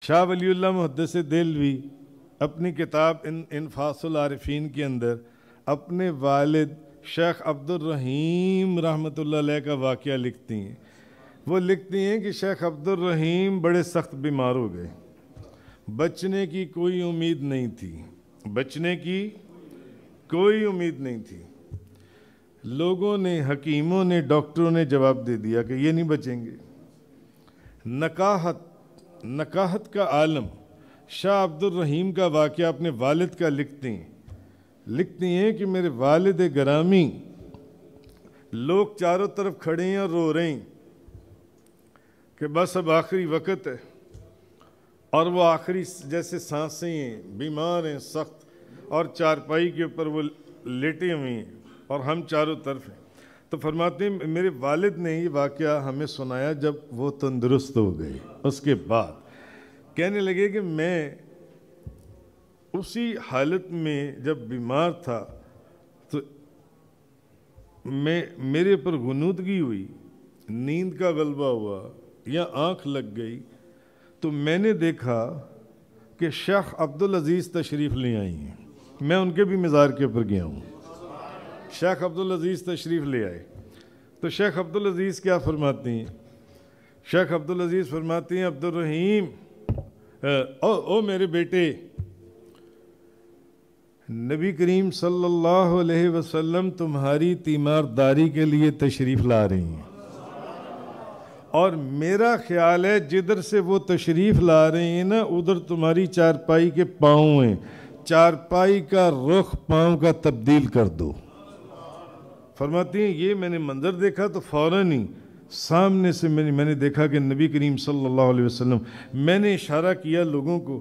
شاہ ولی اللہ محدث دہلوی اپنی کتاب انفاس العارفین کے اندر اپنے والد شیخ عبد الرحیم رحمۃ اللہ علیہ کا واقعہ لکھتی ہیں. وہ لکھتی ہیں کہ شیخ عبد الرحیم بڑے سخت بیمار ہو گئے, بچنے کی کوئی امید نہیں تھی, بچنے کی کوئی امید نہیں تھی. لوگوں نے, حکیموں نے, ڈاکٹروں نے جواب دے دیا کہ یہ نہیں بچیں گے. نکاحت کا عالم شاہ عبد الرحیم کا واقعہ اپنے والد کا لکھتی ہیں کہ میرے والد گرامی, لوگ چاروں طرف کھڑے ہیں اور رو رہے ہیں کہ بس اب آخری وقت ہے, اور وہ آخری جیسے سانسیں ہیں, بیمار ہیں سخت, اور چارپائی کے اوپر وہ لیٹے ہوئے ہیں اور ہم چاروں طرف ہیں. تو فرماتے ہیں میرے والد نے یہ واقعہ ہمیں سنایا جب وہ تندرست ہو گئے. اس کے بعد کہنے لگے کہ میں اسی حالت میں جب بیمار تھا تو میرے پر غنودگی ہوئی, نیند کا غلبہ ہوا یا آنکھ لگ گئی, تو میں نے دیکھا کہ شیخ عبدالعزیز تشریف لے آئی ہیں. میں ان کے بھی مزار کے اوپر گیا ہوں. شیخ عبدالعزیز تشریف لے آئے تو شیخ عبدالعزیز کیا فرماتی ہیں؟ شیخ عبدالعزیز فرماتی ہیں عبد الرحیم او میرے بیٹے, نبی کریم صلی اللہ علیہ وسلم تمہاری تیمارداری کے لیے تشریف لا رہی ہیں, اور میرا خیال ہے جدھر سے وہ تشریف لا رہی ہیں نا ادھر تمہاری چارپائی کے پاؤں ہیں, چارپائی کا رخ پاؤں کا تبدیل کر دو. فرماتی ہیں یہ میں نے منظر دیکھا تو فوراً ہی سامنے سے میں نے دیکھا کہ نبی کریم صلی اللہ علیہ وسلم, میں نے اشارہ کیا لوگوں کو,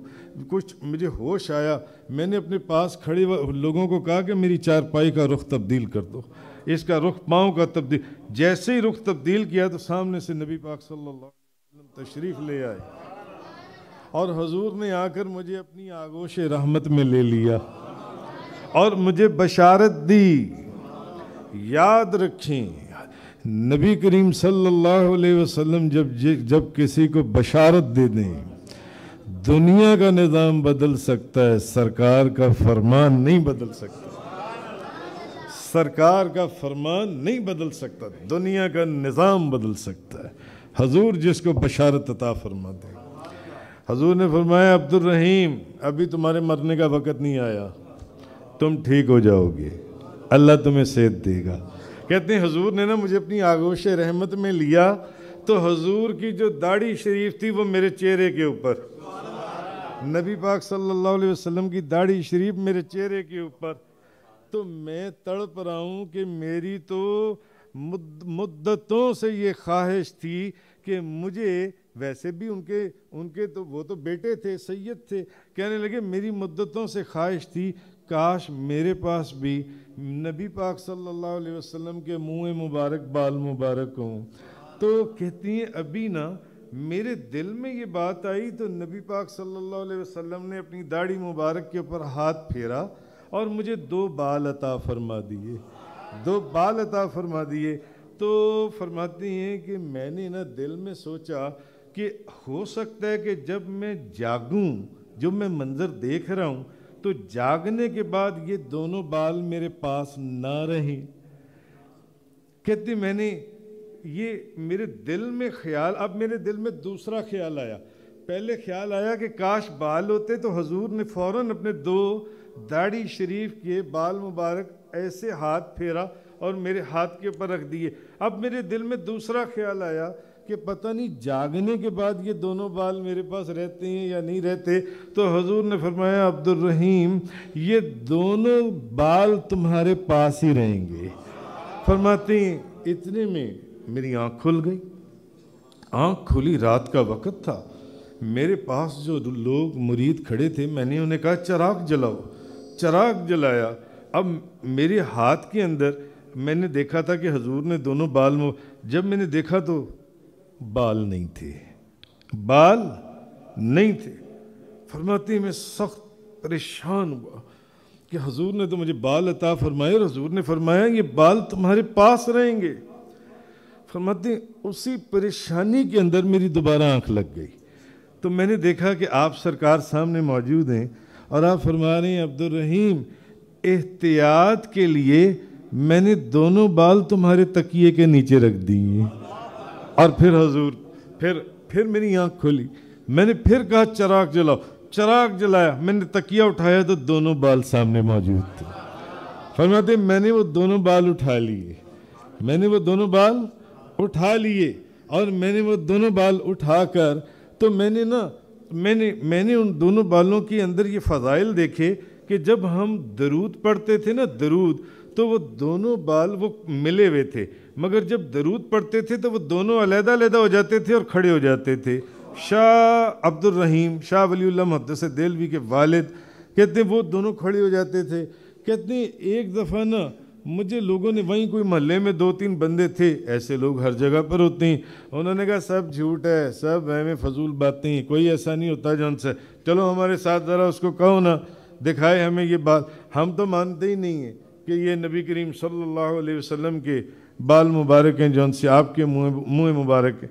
کچھ مجھے ہوش آیا, میں نے اپنے پاس کھڑے لوگوں کو کہا کہ میری چارپائی کا رخ تبدیل کر دو, اس کا رخ پاؤں کا تبدیل. جیسے ہی رخ تبدیل کیا تو سامنے سے نبی پاک صلی اللہ علیہ وسلم تشریف لے آئے, اور حضور نے آ کر مجھے اپنی آغوش رحمت میں لے لیا اور مجھے بشارت دی. یاد رکھیں نبی کریم صلی اللہ علیہ وسلم جب کسی کو بشارت دے دیں دنیا کا نظام بدل سکتا ہے, سرکار کا فرمان نہیں بدل سکتا. سرکار کا فرمان نہیں بدل سکتا, دنیا کا نظام بدل سکتا ہے. حضور جس کو بشارت عطا فرما دیں. حضور نے فرمایا عبد الرحیم ابھی تمہارے مرنے کا وقت نہیں آیا, تم ٹھیک ہو جاؤ گے, اللہ تمہیں صحت دے گا. کہتے ہیں حضور نے نا مجھے اپنی آغوش رحمت میں لیا تو حضور کی جو داڑھی شریف تھی وہ میرے چہرے کے اوپر, نبی پاک صلی اللہ علیہ وسلم کی داڑھی شریف میرے چہرے کے اوپر. تو میں تڑپ رہا ہوں کہ میری تو مدتوں سے یہ خواہش تھی کہ مجھے, ویسے بھی ان کے تو وہ تو بیٹے تھے, سید تھے, کہنے لگے میری مدتوں سے خواہش تھی کاش میرے پاس بھی نبی پاک صلی اللہ علیہ وسلم کے منہ مبارک بال مبارک ہوں. تو کہتی ہیں ابھی نا میرے دل میں یہ بات آئی تو نبی پاک صلی اللہ علیہ وسلم نے اپنی داڑھی مبارک کے اوپر ہاتھ پھیرا اور مجھے 2 بال عطا فرما دیے, 2 بال عطا فرما دیے. تو فرماتی ہیں کہ میں نے نا دل میں سوچا کہ ہو سکتا ہے کہ جب میں جاگوں, جو میں منظر دیکھ رہا ہوں, تو جاگنے کے بعد یہ دونوں بال میرے پاس نہ رہیں. کہتی میں نے یہ میرے دل میں خیال, اب میرے دل میں دوسرا خیال آیا. پہلے خیال آیا کہ کاش بال ہوتے تو حضور نے فوراً اپنے 2 داڑھی شریف کے بال مبارک ایسے ہاتھ پھیرا اور میرے ہاتھ کے اوپر رکھ دیے. اب میرے دل میں دوسرا خیال آیا کہ پتہ نہیں جاگنے کے بعد یہ دونوں بال میرے پاس رہتے ہیں یا نہیں رہتے. تو حضور نے فرمایا عبد الرحیم یہ دونوں بال تمہارے پاس ہی رہیں گے. فرماتے ہیں اتنے میں میری آنکھ کھل گئی. آنکھ کھلی, رات کا وقت تھا. میرے پاس جو لوگ مرید کھڑے تھے میں نے انہیں کہا چراغ جلاؤ. چراغ جلایا. اب میرے ہاتھ کے اندر میں نے دیکھا تھا کہ حضور نے دونوں بال, جب میں نے دیکھا تو بال نہیں تھے, بال نہیں تھے. فرماتی ہیں میں سخت پریشان ہوا کہ حضور نے تو مجھے بال عطا فرمائے اور حضور نے فرمایا یہ بال تمہارے پاس رہیں گے. فرماتے ہیں اسی پریشانی کے اندر میری دوبارہ آنکھ لگ گئی. تو میں نے دیکھا کہ آپ سرکار سامنے موجود ہیں اور آپ فرما رہے ہیں عبدالرحیم احتیاط کے لیے میں نے دونوں بال تمہارے تکیے کے نیچے رکھ دیے. اور پھر حضور پھر میری آنکھ کھلی, میں نے پھر کہا چراغ جلاؤ, چراغ جلایا, میں نے تکیہ اٹھایا تو دونوں بال سامنے موجود تھے. فرماتے میں نے وہ دونوں بال اٹھا لیے, میں نے وہ دونوں بال اٹھا لیے اور میں نے وہ دونوں بال اٹھا کر تو میں نے ان دونوں بالوں کے اندر یہ فضائل دیکھے کہ جب ہم درود پڑھتے تھے نا درود, تو وہ دونوں بال وہ ملے ہوئے تھے, مگر جب درود پڑھتے تھے تو وہ دونوں علیحدہ علیحدہ ہو جاتے تھے اور کھڑے ہو جاتے تھے. شاہ عبدالرحیم شاہ ولی اللہ محدث دہلوی کے والد کہتے ہیں وہ دونوں کھڑے ہو جاتے تھے. کہتے ہیں ایک دفعہ نا مجھے لوگوں نے وہیں کوئی محلے میں 2-3 بندے تھے, ایسے لوگ ہر جگہ پر ہوتے ہیں, انہوں نے کہا سب جھوٹ ہے, سب وہم فضول باتیں ہیں, کوئی ایسا نہیں ہوتا جو ان سے, چلو ہمارے ساتھ ذرا اس کو کہو نا, دکھائے ہمیں یہ بات. ہم تو مانتے ہی نہیں ہیں کہ یہ نبی کریم صلی اللہ علیہ وسلم کے بال مبارک ہیں جو ان سے آپ کے منہ مبارک ہیں.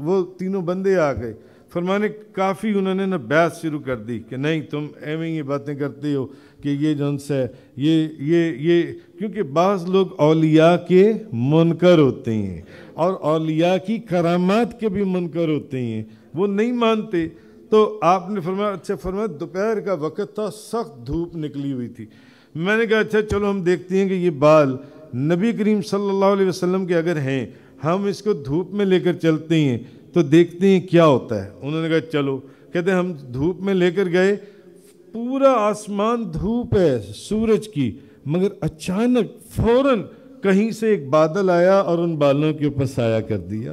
وہ تینوں بندے آ گئے, فرمانے کافی انہوں نے نا بیعت شروع کر دی کہ نہیں تم ایویں یہ باتیں کرتے ہو کہ یہ جو ان سے یہ کیونکہ بعض لوگ اولیاء کے منکر ہوتے ہیں اور اولیاء کی کرامات کے بھی منکر ہوتے ہیں, وہ نہیں مانتے. تو آپ نے فرمایا اچھا, فرمایا دوپہر کا وقت تھا, سخت دھوپ نکلی ہوئی تھی. میں نے کہا اچھا چلو ہم دیکھتے ہیں کہ یہ بال نبی کریم صلی اللہ علیہ وسلم کے اگر ہیں, ہم اس کو دھوپ میں لے کر چلتے ہیں تو دیکھتے ہیں کیا ہوتا ہے. انہوں نے کہا چلو. کہتے ہیں ہم دھوپ میں لے کر گئے, پورا آسمان دھوپ ہے سورج کی, مگر اچانک فوراً کہیں سے ایک بادل آیا اور ان بالوں کے اوپر سایہ کر دیا.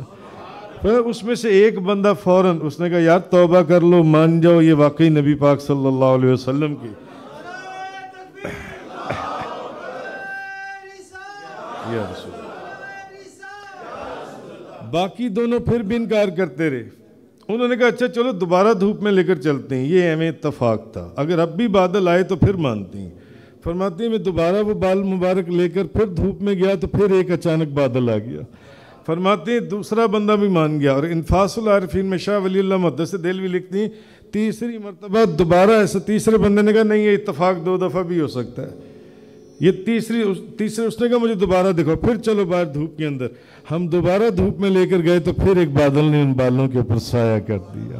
پھر اس میں سے ایک بندہ فوراً اس نے کہا یار توبہ کر لو, مان جاؤ یہ واقعی نبی پاک صلی اللہ علیہ وسلم کی. یا رسول باقی دونوں پھر بھی انکار کرتے رہے. انہوں نے کہا اچھا چلو دوبارہ دھوپ میں لے کر چلتے ہیں. یہ ہمیں اتفاق تھا, اگر اب بھی بادل آئے تو پھر مانتے ہیں. فرماتے ہیں میں دوبارہ وہ بال مبارک لے کر پھر دھوپ میں گیا تو پھر ایک اچانک بادل آ گیا. فرماتے ہیں دوسرا بندہ بھی مان گیا. اور انفاس العارفین میں شاہ ولی اللہ محدث دہلوی لکھتی ہیں تیسری مرتبہ دوبارہ ایسا تیسرے بندے نے کہا نہیں یہ اتفاق 2 دفعہ بھی ہو سکتا ہے. یہ تیسرے اس نے کہا مجھے دوبارہ دیکھو, پھر چلو باہر دھوپ کے اندر. ہم دوبارہ دھوپ میں لے کر گئے تو پھر ایک بادل نے ان بالوں کے اوپر سایہ کر دیا.